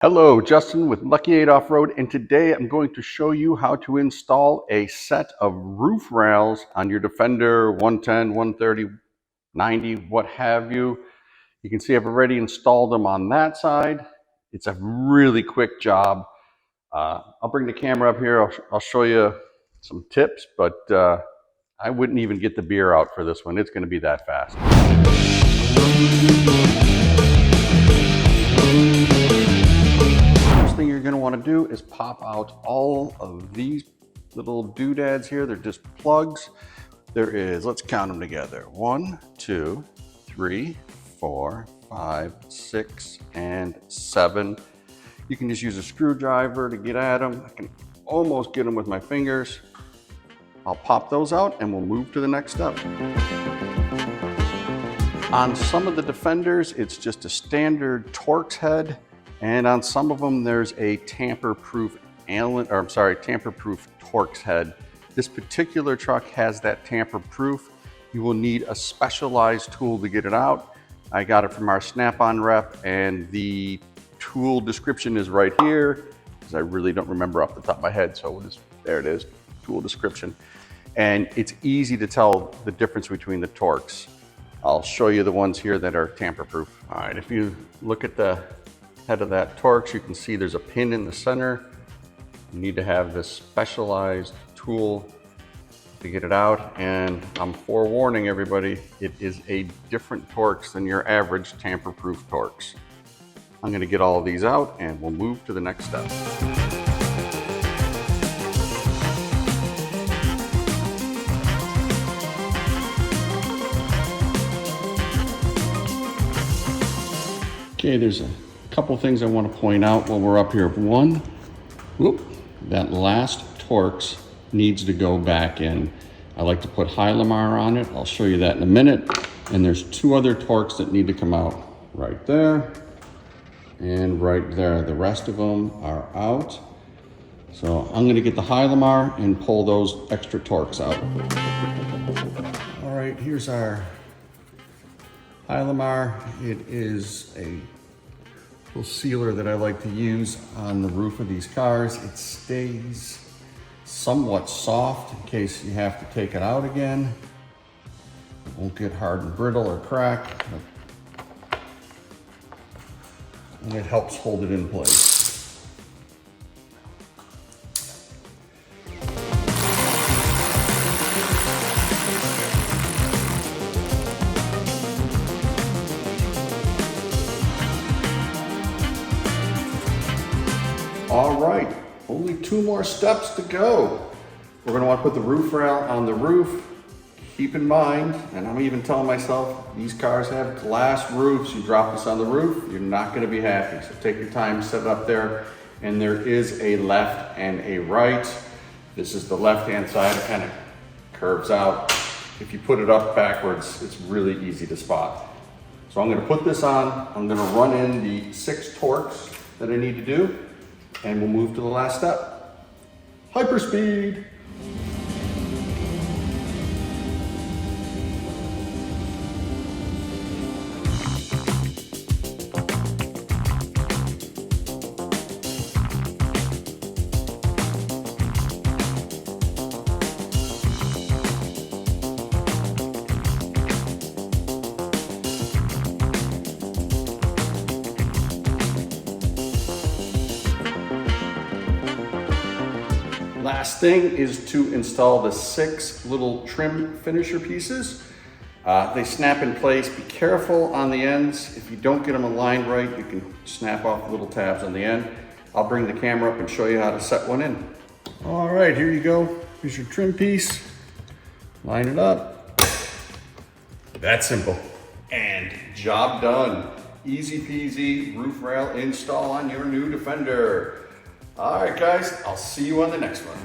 Hello, Justin with Lucky 8 Off-Road, and today I'm going to show you how to install a set of roof rails on your Defender 110, 130, 90, what have you. You can see I've already installed them on that side. It's a really quick job. I'll bring the camera up here. I'll show you some tips, but I wouldn't even get the beer out for this one. It's going to be that fast. Thing you're going to want to do is pop out all of these little doodads here. They're just plugs. There is, let's count them together. 1, 2, 3, 4, 5, 6, and 7. You can just use a screwdriver to get at them. I can almost get them with my fingers. I'll pop those out and we'll move to the next step. On some of the Defenders, it's just a standard Torx head. And on some of them, there's a tamper-proof Torx head. This particular truck has that tamper-proof. You will need a specialized tool to get it out. I got it from our Snap-on rep, and the tool description is right here, because I really don't remember off the top of my head, so there it is, tool description. And it's easy to tell the difference between the Torx. I'll show you the ones here that are tamper-proof. All right, if you look at the head of that Torx, you can see there's a pin in the center. You need to have this specialized tool to get it out, and I'm forewarning everybody, it is a different Torx than your average tamper-proof Torx. I'm going to get all of these out and we'll move to the next step. Okay, there's a couple things I want to point out while we're up here. One, that last Torx needs to go back in. I like to put Hylamar on it. I'll show you that in a minute. And there's two other Torx that need to come out, right there and right there. The rest of them are out. So I'm going to get the Hylamar and pull those extra Torx out. All right, here's our Hylamar. It is a little sealer that I like to use on the roof of these cars. It stays somewhat soft in case you have to take it out again. It won't get hard and brittle or crack. And it helps hold it in place. All right, only 2 more steps to go. We're gonna want to put the roof rail on the roof. Keep in mind, and I'm even telling myself, these cars have glass roofs. You drop this on the roof, you're not gonna be happy. So take your time, set it up there. And there is a left and a right. This is the left-hand side, it kind of curves out. If you put it up backwards, it's really easy to spot. So I'm gonna put this on, I'm gonna run in the 6 Torx that I need to do, and we'll move to the last step. Hyperspeed. Last thing is to install the 6 little trim finisher pieces. They snap in place. Be careful on the ends. If you don't get them aligned right, you can snap off the little tabs on the end. I'll bring the camera up and show you how to set one in. All right, here you go. Here's your trim piece. Line it up. That simple. And job done. Easy peasy roof rail install on your new Defender. All right, guys, I'll see you on the next one.